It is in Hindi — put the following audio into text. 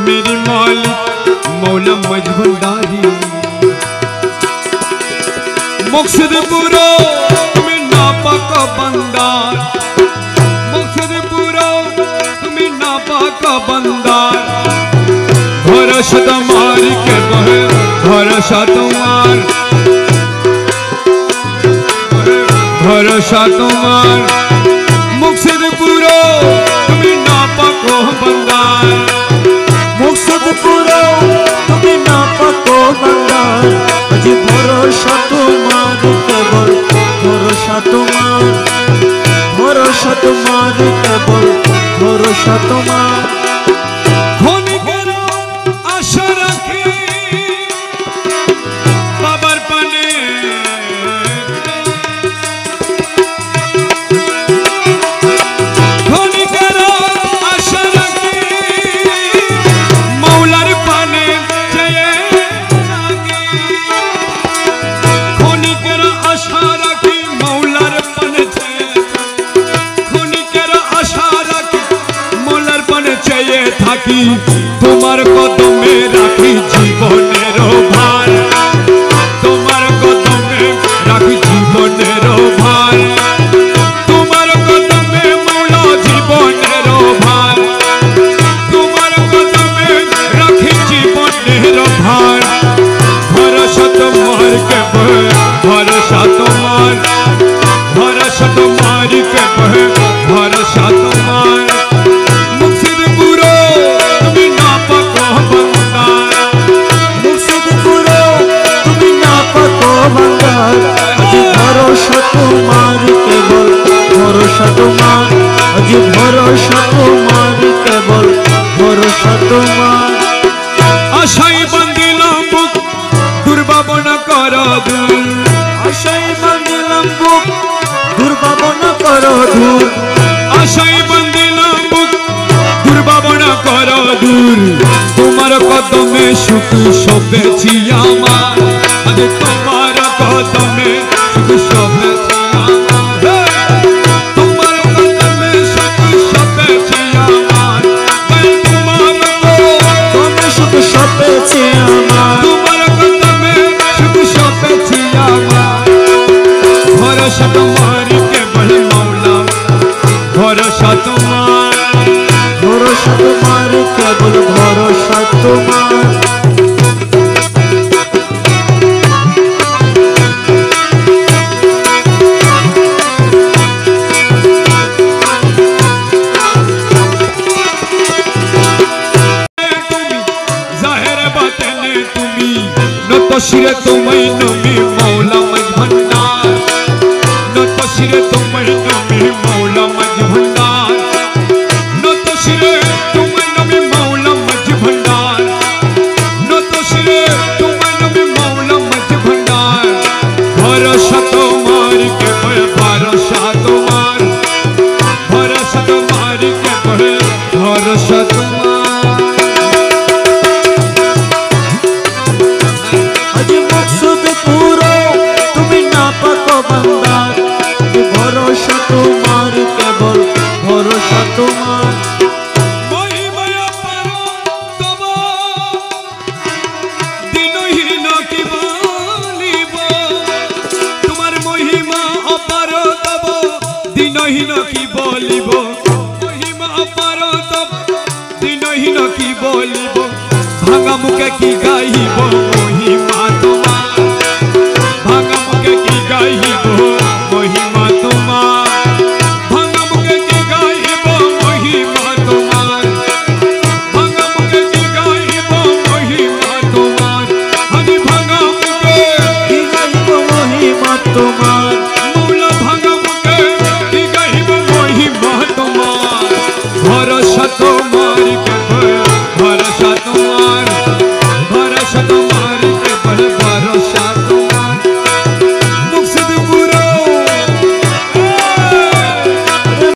मेरी मालिक मौला मज भंडारी मकसद पूरा तुम्हें नापाक बंदार मकसद पूरा तुम्हें नापाक बंदार भरोसा तुम्हार के बहे भरोसा तुम्हार भरोसा तुम्हार मकसद पूरा तुम्हें नापाक बंदार मकसद पूरा तुम्हें नापाक बंदार अजी भरोसा तुम्हार केवल भरोसा तुम्हार केवल भरोसा तुम्हार आशा रखे बाबर पाने आशा रखे मौलार पाने खनिकर आशा रखे मौलार पाने खनिकर आशा रखे मौलार पाने चाहिए थाकी तुम्हार कदमे राखी जीवनेर भार तुम्हार कदमे राखी जीवनेर भार तुम्हार कदमे मौला जीवनेर भार तुम्हार कदमे राखी जीवनेर भार भरोसा तुम्हार के भरोसा तुम्हार के भरोसा तुम्हार मकसद पूरा तुम्हें नापाक बंदार मकसद पूरा तुम्हें नापाक बंदार अजी भरोसा तुम्हार केवल भरोसा तुम्हार अजी भरोसा तुम्हार केवल भरोसा तुम्हार आशाई बंदिलाम बुक दुर्भावना करो दूर आशाई बंदिलाम बुक दुर्भावना करो दूर आशाई बंदिलाम बुक दुर्भावना करो दूर तुम्हार कदमे सुख शोभेছি আমার আজ তোমার কদমে সুখ শোভেছি আমার তোমার কদমে সুখ শোভেছি আমার তোমার কদমে সুখ শোভেছি আমার তোমার কদমে সুখ শোভেছি আমার ভরসা তোমার কেবল মৌলা ভরসা তোমার কেবল ভরসা তোমার शिरे तुम्हें नमी मौला मज भंडार न तो शिरे तुम्हें नमी मौला मज भंडार न तो शिरे तुम्हें नमी मौला मज भंडार न तो शिरे तुम्हें नमी मौला मज भंडार भरोसा तुम्हार के भरोसा तुम्हार के भरोसा तुम्हार बंदार भरोसा तुम्हार केवल भरोसा तुम्हार महिमा तब दिनहीन की बोलिब तुम्हार महिमा अपार तब दिनहीन की बोलिब महिमा अपार तब दिनहीन की बोलिब भांगा मुखे की गाइब